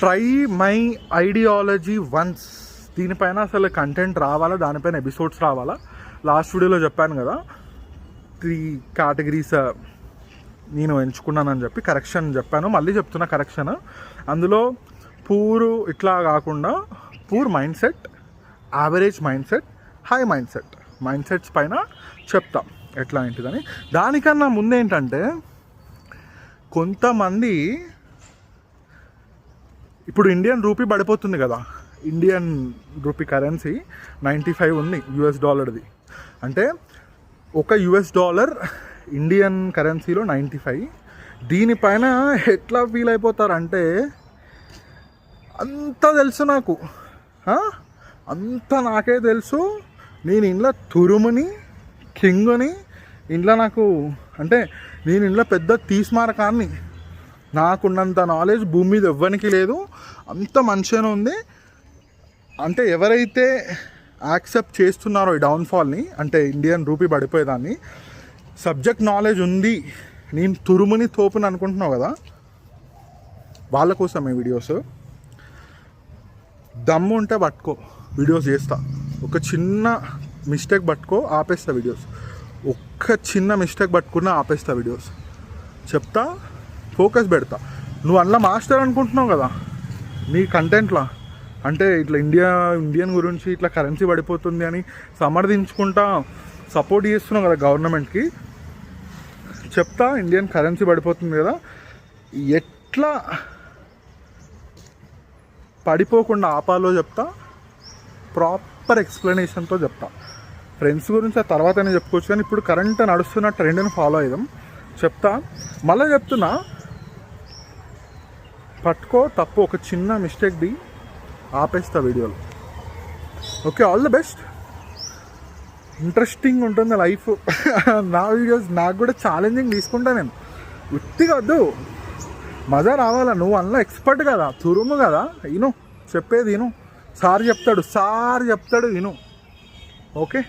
Try my ideology once. దీనిపైన అసలు content రావాలా, దానిపైన ఎపిసోడ్స్ రావాలా. లాస్ట్ వీడియోలో చెప్పాను కదా 3 కేటగిరీస్ నేను ఎంచుకున్నానని చెప్పి కరెక్షన్ చెప్పాను. మళ్ళీ చెప్తున్నా కరెక్షన్. అందులో పూర్ ఇట్లా కాకుండా poor mind set, average mind set, high mind sets పైన చెప్తా ఎట్లా ఏంటిదని. దానికన్నా ముందేంటంటే కొంతమంది ఇప్పుడు ఇండియన్ రూపీ పడిపోతుంది కదా, ఇండియన్ రూపీ కరెన్సీ 95 ఉంది యుఎస్ డాలర్ది. అంటే ఒక యుఎస్ డాలర్ ఇండియన్ కరెన్సీలో 95. దీనిపైన ఎట్లా ఫీల్ అయిపోతారంటే అంతా తెలుసు నాకు, అంతా నాకే తెలుసు, నేను ఇంట్లో తురుముని కింగుని, ఇంట్లో నాకు అంటే నేను ఇంట్లో పెద్ద తీస్మారకాన్ని, నాకున్నంత నాలెడ్జ్ భూమి మీద ఎవ్వరికి లేదు, అంత మంచిగానే ఉంది. అంటే ఎవరైతే యాక్సెప్ట్ చేస్తున్నారో ఈ డౌన్ఫాల్ని, అంటే ఇండియన్ రూపీ పడిపోయేదాన్ని, సబ్జెక్ట్ నాలెడ్జ్ ఉంది, నేను తురుముని తోపుని అనుకుంటున్నావు కదా, వాళ్ళ కోసం ఈ వీడియోస్. దమ్ము ఉంటే పట్టుకో, వీడియోస్ చేస్తా. ఒక చిన్న మిస్టేక్ పట్టుకో, ఆపేస్తా వీడియోస్. ఒక్క చిన్న మిస్టేక్ పట్టుకున్నా ఆపేస్తా వీడియోస్. చెప్తా, ఫోకస్ పెడతా. నువ్వు అందులో మాస్టర్ అనుకుంటున్నావు కదా నీ కంటెంట్లో, అంటే ఇట్లా ఇండియన్ గురించి ఇట్లా కరెన్సీ పడిపోతుంది అని సమర్థించుకుంటా సపోర్ట్ చేస్తున్నావు కదా గవర్నమెంట్కి. చెప్తా, ఇండియన్ కరెన్సీ పడిపోతుంది కదా, ఎట్లా పడిపోకుండా ఆపాలో చెప్తా, ప్రాపర్ ఎక్స్ప్లెనేషన్తో చెప్తా. ఫ్రెండ్స్ గురించి ఆ తర్వాతనే చెప్పుకోవచ్చు, కానీ ఇప్పుడు కరెంట్ నడుస్తున్న ట్రెండ్ని ఫాలో అయ్యాం. చెప్తా, మళ్ళీ చెప్తున్నా, పట్టుకో. తప్పు ఒక చిన్న మిస్టేక్ది ఆపేస్తా వీడియోలో. Okay, all the best. Interesting ఉంటుంది లైఫ్. నా వీడియోస్ నాకు కూడా ఛాలెంజింగ్ తీసుకుంటా నేను. ఉత్తిగా వద్దు, మజా రావాలా. నువ్వు అందులో ఎక్స్పర్ట్ కదా, తురుము కదా, విను చెప్పేది విను. సార్ చెప్తాడు విను. ఓకే.